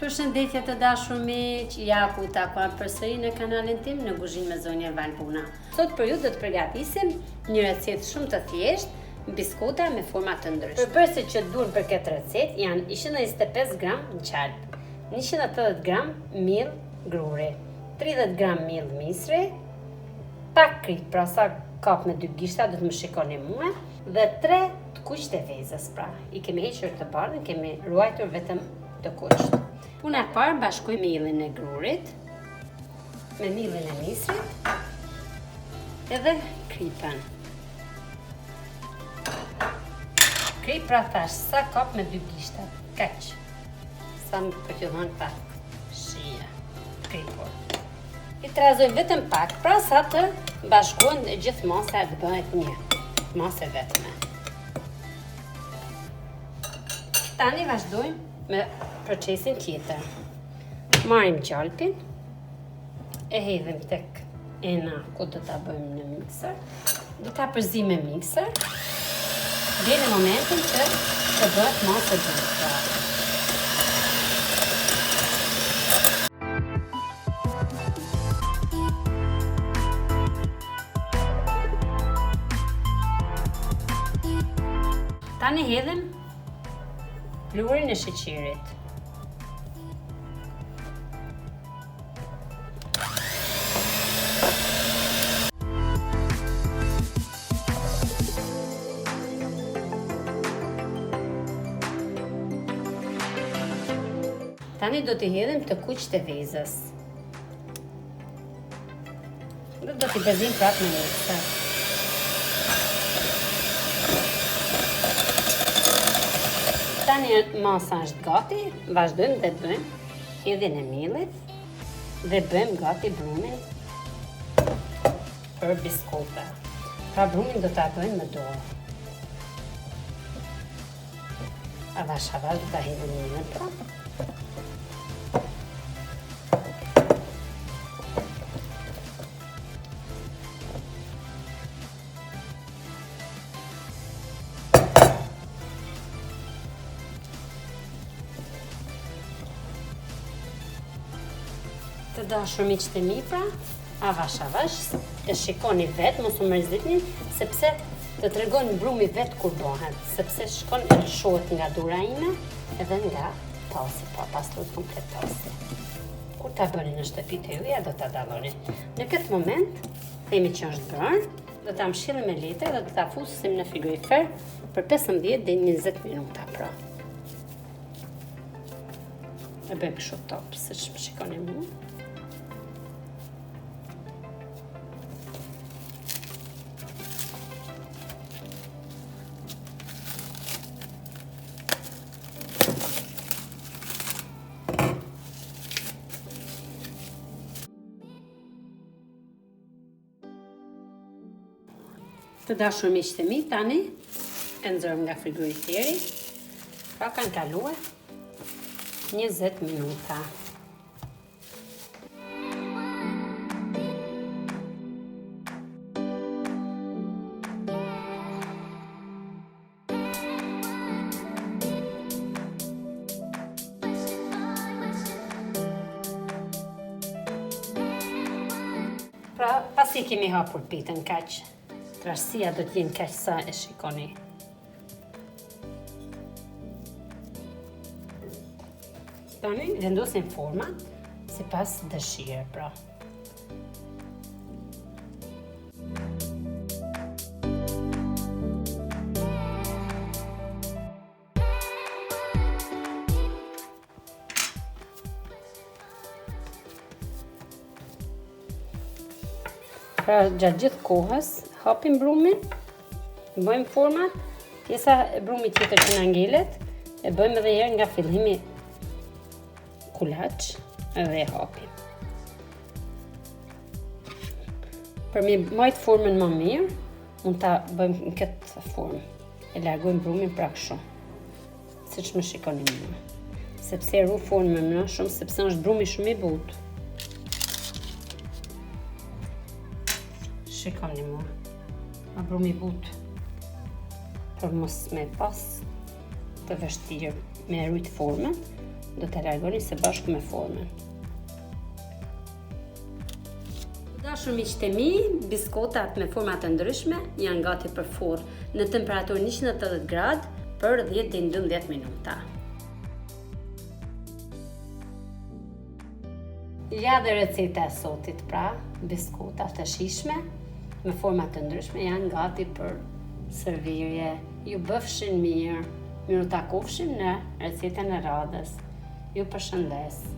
Përshëndetje të dashur miq, ja ku takuam përsëri në kanalin tim në kuzhinë me zonjën Valbuna. Sot për ju do të përgatisim një recetë shumë të thjeshtë, biskuta me forma të ndryshme. Përbërësit që duhen për këtë recetë janë 125 gram qalp, 180 gram miell gruri, 30 gram miell misri, pak krit, pra sa kap me 2 gishta, do të më shikoni mua, dhe 3 të kuq të vezës, pra. I kemi hequr të bardhën, kemi ruajtur vetëm të kuqt. Puna e parë bashkoj miellin e grurit me miellin e misrit edhe kripën. Krip pra thash sa kap me 2 gishta, kaq. Sa më përqyllon pak shije, kripur. I trazoj vetëm pak, pra sa të bashkohen gjithë masa dhe bëhet një masë vetme. Tani vazhdojmë me procesin tjetër. Marrim qalpin, e hedhim tek ena ku do ta bëjmë në mikser. Do ta përzim me mikser deri në momentin që të bëhet masë e bukur. Tani hedhim pluhurin e sheqerit. Tani do t'i hedhim të kuq të vezës. Dhe do t'i përzim prapë në mikser. Tani masa është gati, vazhdojmë dhe bëjmë hedhjen e miellit dhe bëjmë gati brumin për biskuta. Pra brumin do ta bëjmë me dorë. Avash do ta hedhim mielin pra. Të dashur miqtë e mi pra, avash, e shikoni vetë, mos u mërzitni, sepse të tregojnë brumi vetë kur bëhet, sepse shkon e lëshohet nga dura ime edhe nga tasi, pa pastruhet komplet tasi. Kur ta bëni në shtëpitë e juaja, do ta dalloni. Në këtë moment, themi që është bërë, do ta mshillim me letër dhe do ta fusim në frigorifer për 15 deri 20 minuta pra. E bëjmë kështu top, siç më shikoni mua. Të dashur miqtë e mi, tani e nxjerrim nga frigoriferi, pra kanë kaluar 20 minuta. Pra, pasi kemi hapur pitën kaq, trashësia do t'jenë kaq sa e shikoni. Tani vendosim format sipas dëshirë, pra. Pra gjatë gjithë kohës, hapim brumin, bëjmë format, pjesa e brumit tjetër që na ngelet, e bëjmë edhe herë nga fillimi kulaç edhe e hapim. Për mi majtë formën më mirë, mund ta bëjmë në këtë formë. E largojmë brumin pra kështu, siç më shikoni mua. Sepse ru formën më shumë, sepse është brumi shumë i butë. Shikoni mua, ma brumi but për mos me pas të vështirë me rujt formën, do të largoni së bashku me formën. Dashur miqtë e mi, biskotat me forma të ndryshme janë gati për furrë në temperaturë 180 gradë për 10 deri në 12 minuta. Ja dhe receta e sotit, pra, biskota të shijshme me forma të ndryshme janë gati për servirje. Ju bëfshin mirë, miru takofshim në recetën e radhës. Ju përshëndes.